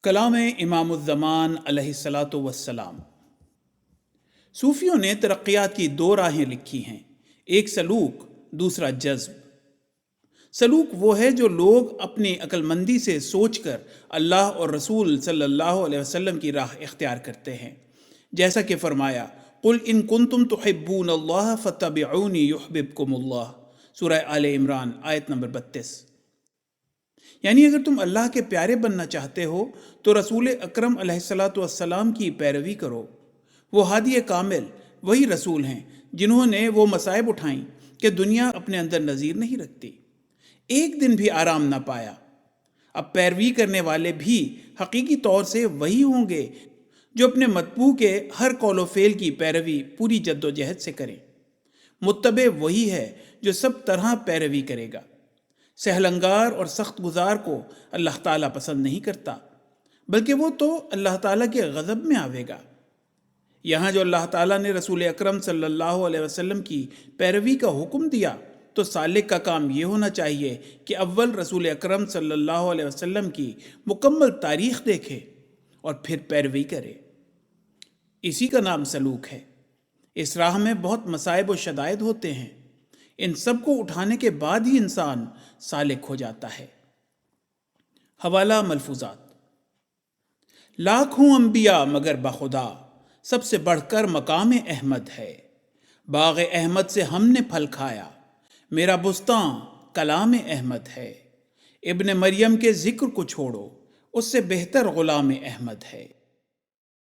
کلام امام الزمان علیہ الصلاۃ والسلام۔ صوفیوں نے ترقیات کی دو راہیں لکھی ہیں، ایک سلوک، دوسرا جذب۔ سلوک وہ ہے جو لوگ اپنی عقل مندی سے سوچ کر اللہ اور رسول صلی اللہ علیہ وسلم کی راہ اختیار کرتے ہیں، جیسا کہ فرمایا قُلْ إِن كُنتُمْ تُحِبُّونَ اللَّهَ فَاتَّبِعُونِي يُحْبِبْكُمُ اللَّهُ، سورہ آل عمران آیت نمبر 32۔ یعنی اگر تم اللہ کے پیارے بننا چاہتے ہو تو رسول اکرم علیہ الصلاۃ والسلام کی پیروی کرو۔ وہ ہادی کامل، وہی رسول ہیں جنہوں نے وہ مصائب اٹھائیں کہ دنیا اپنے اندر نظیر نہیں رکھتی، ایک دن بھی آرام نہ پایا۔ اب پیروی کرنے والے بھی حقیقی طور سے وہی ہوں گے جو اپنے مطبوع کے ہر قول و فعل کی پیروی پوری جد و جہد سے کریں۔ متبع وہی ہے جو سب طرح پیروی کرے گا۔ سہلنگار اور سخت گزار کو اللہ تعالیٰ پسند نہیں کرتا، بلکہ وہ تو اللہ تعالیٰ کے غضب میں آوے گا۔ یہاں جو اللہ تعالیٰ نے رسول اکرم صلی اللہ علیہ وسلم کی پیروی کا حکم دیا تو سالک کا کام یہ ہونا چاہیے کہ اول رسول اکرم صلی اللہ علیہ وسلم کی مکمل تاریخ دیکھے اور پھر پیروی کرے۔ اسی کا نام سلوک ہے۔ اس راہ میں بہت مصائب و شدائد ہوتے ہیں، ان سب کو اٹھانے کے بعد ہی انسان سالک ہو جاتا ہے۔ حوالہ ملفوظات: لاکھوں انبیاء مگر بخدا، سب سے بڑھ کر مقام احمد ہے۔ باغ احمد سے ہم نے پھل کھایا، میرا بستاں کلام احمد ہے۔ ابن مریم کے ذکر کو چھوڑو، اس سے بہتر غلام احمد ہے۔